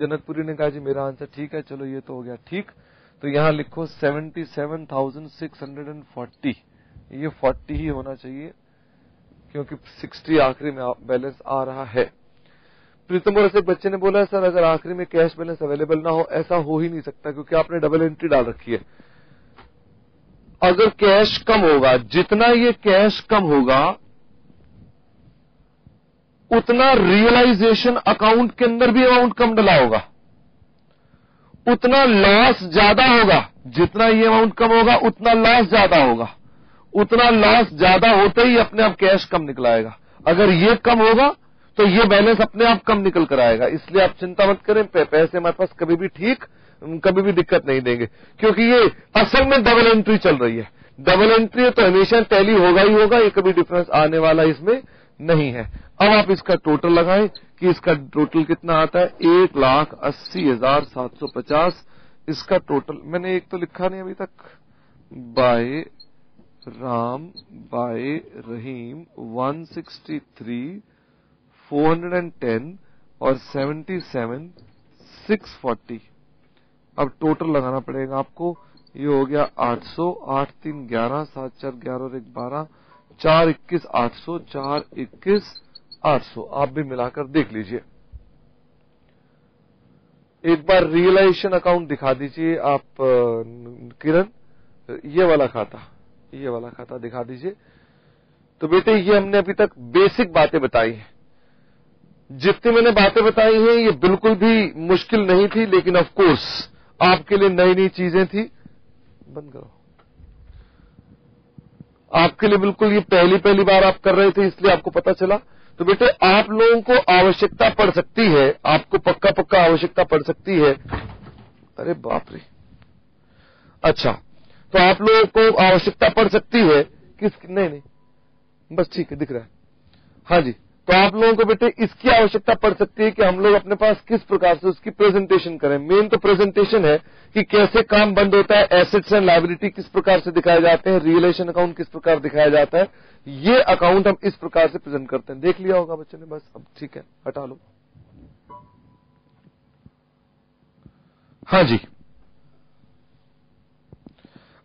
जनकपुरी ने कहा जी मेरा आंसर ठीक है, चलो ये तो हो गया ठीक। तो यहां लिखो 77,640, ये 40 ही होना चाहिए क्योंकि 60 आखिरी में बैलेंस आ रहा है। प्रीतम और एक बच्चे ने बोला सर अगर आखिरी में कैश बैलेंस अवेलेबल ना हो, ऐसा हो ही नहीं सकता क्योंकि आपने डबल एंट्री डाल रखी है। अगर कैश कम होगा, जितना ये कैश कम होगा उतना रियलाइजेशन अकाउंट के अंदर भी अमाउंट कम डला होगा, उतना लॉस ज्यादा होगा। जितना ये अमाउंट कम होगा उतना लॉस ज्यादा होगा, उतना लॉस ज्यादा होते ही अपने आप कैश कम निकल आएगा। अगर ये कम होगा तो ये बैलेंस अपने आप कम निकल कर आएगा। इसलिए आप चिंता मत करें, पैसे हमारे पास कभी भी ठीक, कभी भी दिक्कत नहीं देंगे क्योंकि ये असल में डबल एंट्री चल रही है। डबल एंट्री है तो हमेशा टैली होगा ही होगा, ये कभी डिफरेंस आने वाला इसमें नहीं है। अब आप इसका टोटल लगाएं कि इसका टोटल कितना आता है, 1,80,750। इसका टोटल मैंने एक तो लिखा नहीं अभी तक, बाय राम बाय रहीम 163 410 और 77 640। अब टोटल लगाना पड़ेगा आपको। ये हो गया 800, 8 3 11, 7 4 11 और 1 12, 4 21 800, 4 21 800। आप भी मिलाकर देख लीजिए। एक बार रियलाइजेशन अकाउंट दिखा दीजिए आप किरण, ये वाला खाता दिखा दीजिए। तो बेटे ये हमने अभी तक बेसिक बातें बताई हैं। जितनी मैंने बातें बताई हैं ये बिल्कुल भी मुश्किल नहीं थी, लेकिन ऑफ कोर्स आपके लिए नई नई चीजें थी। बंद करो। आपके लिए बिल्कुल ये पहली बार आप कर रहे थे, इसलिए आपको पता चला। तो बेटे आप लोगों को आवश्यकता पड़ सकती है, आपको पक्का आवश्यकता पड़ सकती है। अरे बाप रे, अच्छा तो आप लोगों को आवश्यकता पड़ सकती है किस, नहीं बस ठीक है दिख रहा है, हाँ जी। तो आप लोगों को बेटे इसकी आवश्यकता पड़ सकती है कि हम लोग अपने पास किस प्रकार से उसकी प्रेजेंटेशन करें। मेन तो प्रेजेंटेशन है कि कैसे काम बंद होता है, एसेट्स एंड लायबिलिटी किस प्रकार से दिखाए जाते हैं, रियलाइजेशन अकाउंट किस प्रकार दिखाया जाता है। ये अकाउंट हम इस प्रकार से प्रेजेंट करते हैं। देख लिया होगा बच्चे ने, बस अब ठीक है हटा लो। हाँ जी,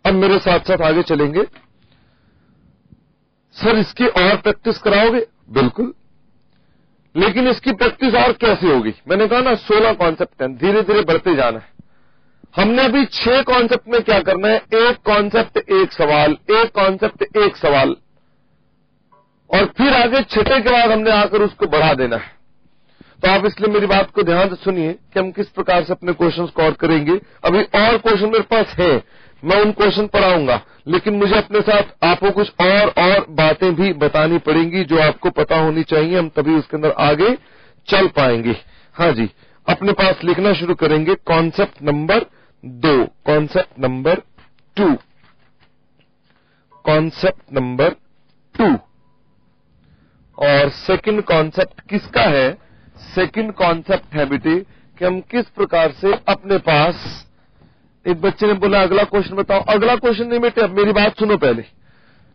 अब मेरे साथ साथ आगे चलेंगे। सर इसकी और प्रैक्टिस कराओगे? बिल्कुल, लेकिन इसकी प्रैक्टिस और कैसे होगी? मैंने कहा ना 16 कॉन्सेप्ट हैं, धीरे धीरे बढ़ते जाना है। हमने अभी 6 कॉन्सेप्ट में क्या करना है, एक कॉन्सेप्ट एक सवाल, एक कॉन्सेप्ट एक सवाल, और फिर आगे छठे के बाद हमने आकर उसको बढ़ा देना है। तो आप इसलिए मेरी बात को ध्यान से सुनिए कि हम किस प्रकार से अपने क्वेश्चन स्कोर करेंगे। अभी और क्वेश्चन मेरे पास है, मैं उन क्वेश्चन पढ़ाऊंगा, लेकिन मुझे अपने साथ आपको कुछ और बातें भी बतानी पड़ेंगी जो आपको पता होनी चाहिए, हम तभी उसके अंदर आगे चल पाएंगे। हाँ जी, अपने पास लिखना शुरू करेंगे। Concept number 2, concept number 2, concept number 2। और सेकंड कॉन्सेप्ट किसका है? सेकंड कॉन्सेप्ट है बेटे कि हम किस प्रकार से अपने पास, एक बच्चे ने बोला अगला क्वेश्चन बताओ। अगला क्वेश्चन नहीं बेटे, अब मेरी बात सुनो पहले,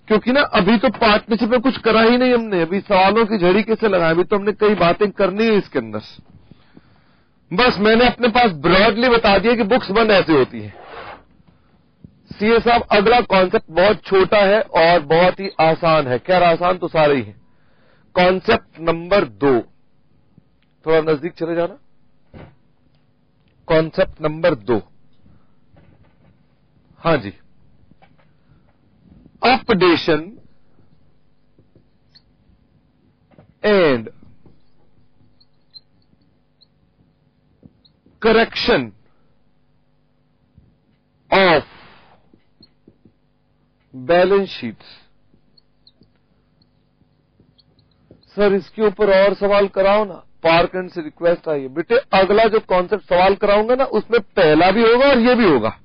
क्योंकि ना अभी तो पार्टनरशिप में कुछ करा ही नहीं हमने, अभी सवालों की झड़ी कैसे लगाए, अभी तो हमने कई बातें करनी है इसके अंदर। बस मैंने अपने पास ब्रॉडली बता दिया कि बुक्स बंद ऐसे होती है। सीए साहब अगला कॉन्सेप्ट बहुत छोटा है और बहुत ही आसान है, खैर आसान तो सारे ही है। कॉन्सेप्ट नंबर 2, थोड़ा नजदीक चले जाना। कॉन्सेप्ट नंबर 2, हाँ जी, updation and correction of balance sheets. Sir इसके ऊपर और सवाल कराओ ना, पार्क एंड से रिक्वेस्ट आई है। बेटे अगला जो कॉन्सेप्ट सवाल कराऊंगा ना उसमें पहला भी होगा और ये भी होगा।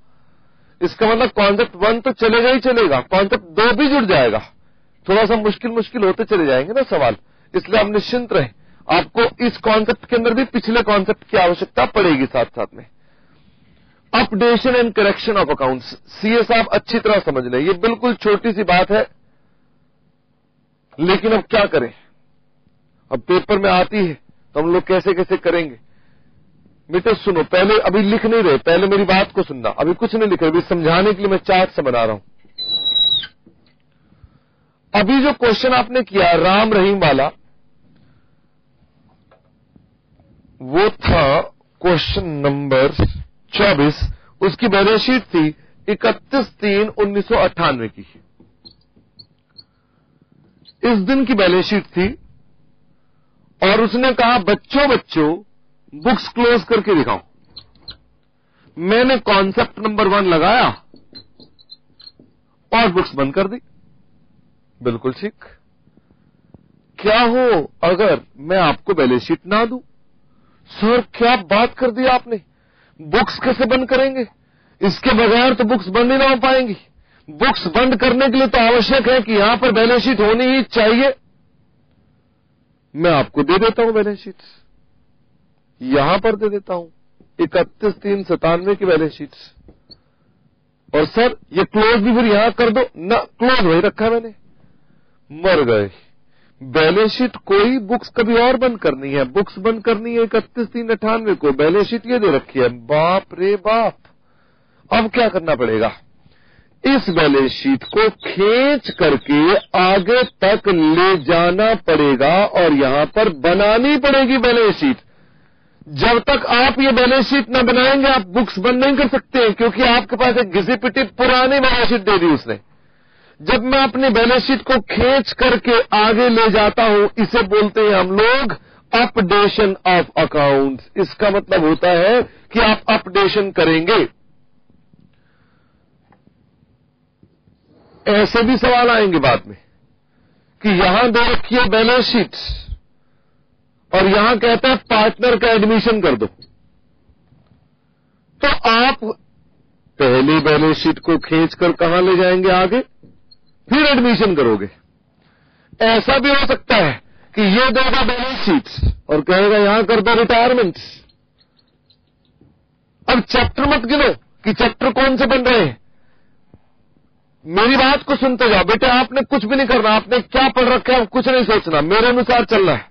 इसका मतलब कॉन्सेप्ट 1 तो चलेगा ही चलेगा, कॉन्सेप्ट 2 भी जुड़ जाएगा। थोड़ा सा मुश्किल होते चले जाएंगे ना सवाल, इसलिए आप निश्चिंत रहें। आपको इस कॉन्सेप्ट के अंदर भी पिछले कॉन्सेप्ट की आवश्यकता पड़ेगी साथ साथ में। Updation and correction of accounts, CA साहब अच्छी तरह समझ लें, ये बिल्कुल छोटी सी बात है, लेकिन अब क्या करें, अब पेपर में आती है तो हम लोग कैसे कैसे करेंगे। बेटे सुनो, पहले अभी लिख नहीं रहे, पहले मेरी बात को सुनना, अभी कुछ नहीं लिख रहे, अभी समझाने के लिए मैं चार्ट से बना रहा हूं। अभी जो क्वेश्चन आपने किया राम रहीम वाला, वो था क्वेश्चन नंबर 24, उसकी बैलेंस शीट थी 31/3/1998 की। इस दिन की बैलेंस शीट थी और उसने कहा बच्चों बुक्स क्लोज करके दिखाओ। मैंने कॉन्सेप्ट नंबर 1 लगाया और बुक्स बंद कर दी। बिल्कुल ठीक। क्या हो अगर मैं आपको बैलेंस शीट ना दूं? सर क्या बात कर दी आपने, बुक्स कैसे बंद करेंगे? इसके बगैर तो बुक्स बंद ही ना हो पाएंगी। बुक्स बंद करने के लिए तो आवश्यक है कि यहां पर बैलेंस शीट होनी ही चाहिए। मैं आपको दे देता हूं बैलेंस शीट, यहां पर दे देता हूं 31/3/97 की बैलेंस शीट। और सर ये क्लोज भी फिर यहां कर दो ना, क्लोज वही रखा मैंने। मर गए। बैलेंस शीट कोई बुक्स कभी और बंद करनी है, बुक्स बंद करनी है 31/3/98 को, बैलेंस शीट ये दे रखी है। बाप रे बाप। अब क्या करना पड़ेगा? इस बैलेंस शीट को खींच करके आगे तक ले जाना पड़ेगा और यहां पर बनानी पड़ेगी बैलेंस शीट। जब तक आप ये बैलेंस शीट न बनाएंगे आप बुक्स बंद नहीं कर सकते हैं, क्योंकि आपके पास एक घिसी पिटी पुरानी बैलेंस शीट दे दी उसने। जब मैं अपनी बैलेंस शीट को खींच करके आगे ले जाता हूं, इसे बोलते हैं हम लोग अपडेशन ऑफ अकाउंट्स। इसका मतलब होता है कि आप अपडेशन करेंगे। ऐसे भी सवाल आएंगे बाद में कि यहां दे रखी है बैलेंस शीट और यहां कहता है पार्टनर का एडमिशन कर दो, तो आप पहले बैलेंस शीट को खींचकर कहां ले जाएंगे आगे, फिर एडमिशन करोगे। ऐसा भी हो सकता है कि ये देगा बैलेंस शीट और कहेगा यहां कर दो रिटायरमेंट। अब चैप्टर मत गिनो कि चैप्टर कौन से बन रहे हैं, मेरी बात को सुनते जाओ। बेटे आपने कुछ भी नहीं करना, आपने क्या पढ़ रखा है कुछ नहीं सोचना, मेरे अनुसार चलना है।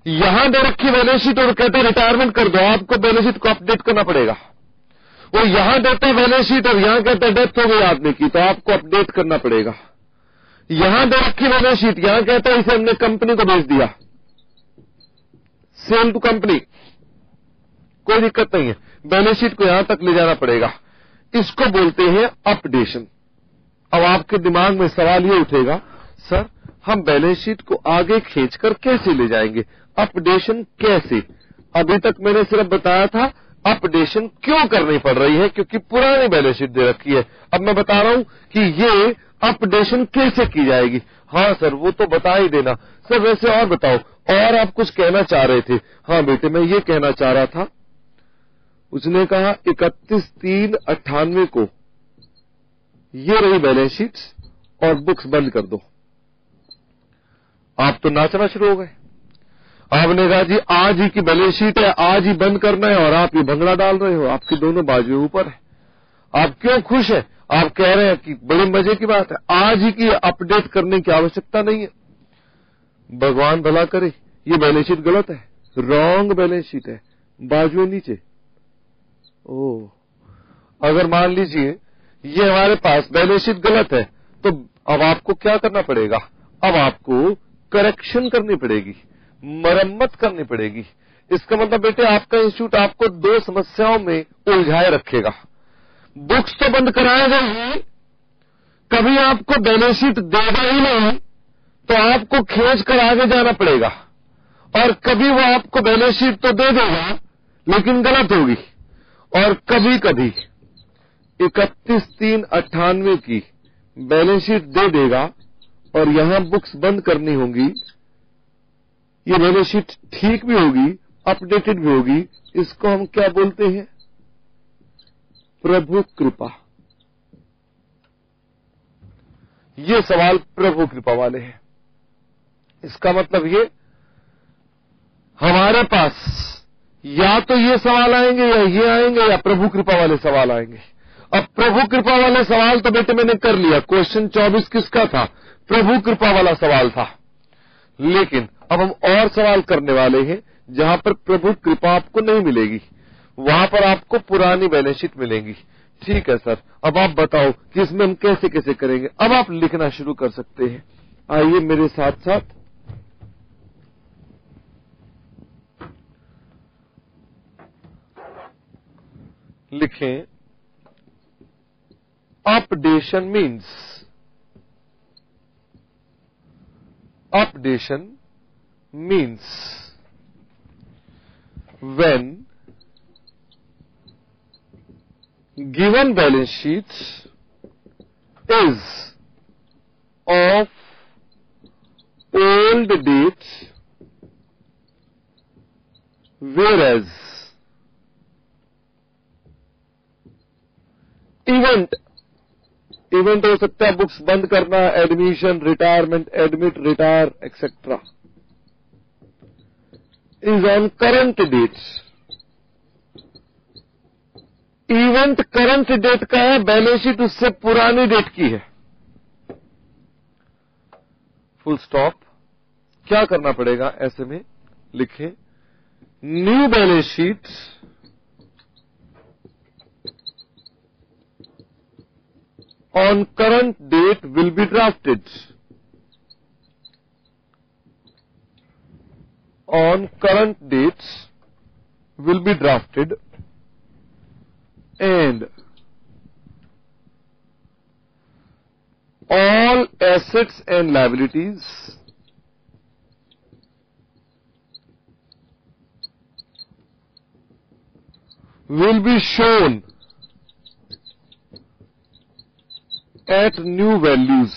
यहां दे रखी बैलेंस शीट और कहते हैं रिटायरमेंट कर दो, आपको बैलेंस शीट को अपडेट करना पड़ेगा। वो यहां देता है बैलेंस शीट और यहां कहता है डेथ हो गई आदमी की, तो आपको अपडेट करना पड़ेगा। यहां दे रखी बैलेंस शीट, यहां कहता है इसे हमने कंपनी को भेज दिया, सेल टू कंपनी, कोई दिक्कत नहीं है, बैलेंस शीट को यहां तक ले जाना पड़ेगा। इसको बोलते हैं अपडेशन। अब आपके दिमाग में सवाल ये उठेगा, सर हम बैलेंस शीट को आगे खींचकर कैसे ले जाएंगे, अपडेशन कैसे? अभी तक मैंने सिर्फ बताया था अपडेशन क्यों करनी पड़ रही है, क्योंकि पुरानी बैलेंस शीट दे रखी है। अब मैं बता रहा हूं कि ये अपडेशन कैसे की जाएगी। हाँ सर वो तो बता ही देना। सर वैसे और बताओ, और आप कुछ कहना चाह रहे थे? हाँ बेटे मैं ये कहना चाह रहा था। उसने कहा 31/3/98 को ये रही बैलेंस शीट और बुक्स बंद कर दो। आप तो नाचना शुरू हो गए। आपने कहा जी आज ही की बैलेंस शीट है, आज ही बंद करना है, और आप ये भंगड़ा डाल रहे हो, आपकी दोनों बाजुएं ऊपर है। आप क्यों खुश है? आप कह रहे हैं कि बड़े मजे की बात है, आज ही की अपडेट करने की आवश्यकता नहीं है। भगवान भला करे, ये बैलेंस शीट गलत है, रॉन्ग बैलेंस शीट है, बाजुएं नीचे। ओह अगर मान लीजिए ये हमारे पास बैलेंस शीट गलत है, तो अब आपको क्या करना पड़ेगा? अब आपको करेक्शन करनी पड़ेगी, मरम्मत करनी पड़ेगी। इसका मतलब बेटे आपका इंस्टीट्यूट आपको दो समस्याओं में उलझाए रखेगा। बुक्स तो बंद कराएगा ही, कभी आपको बैलेंस शीट देगा ही नहीं, तो आपको खींच कर आगे जाना पड़ेगा, और कभी वो आपको बैलेंस शीट तो दे देगा लेकिन गलत होगी, और कभी कभी 31/3/98 की बैलेंस शीट दे देगा और यहां बुक्स बंद करनी होंगी। ये बैलेंस शीट ठीक भी होगी, अपडेटेड भी होगी। इसको हम क्या बोलते हैं? प्रभु कृपा। ये सवाल प्रभु कृपा वाले हैं। इसका मतलब ये हमारे पास या तो ये सवाल आएंगे या ये आएंगे या प्रभु कृपा वाले सवाल आएंगे। अब प्रभु कृपा वाले सवाल तो बेटे मैंने कर लिया। क्वेश्चन 24 किसका था? प्रभु कृपा वाला सवाल था। लेकिन अब हम और सवाल करने वाले हैं जहां पर प्रभु कृपा आपको नहीं मिलेगी। वहां पर आपको पुरानी बैलेंस शीट मिलेंगी। ठीक है सर, अब आप बताओ कि इसमें हम कैसे कैसे करेंगे। अब आप लिखना शुरू कर सकते हैं। आइए मेरे साथ साथ लिखें। Updation means when given balance sheet is of old date, whereas event हो सकता है बुक्स बंद करना, admission, retirement, admit, retire etcetera, is on current date. Event current date का है, बैलेंस शीट उससे पुरानी डेट की है। Full stop. क्या करना पड़ेगा ऐसे में? लिखें new balance sheet on current date will be drafted. On current dates will be drafted and all assets and liabilities will be shown at new values,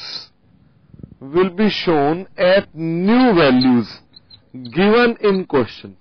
given in question.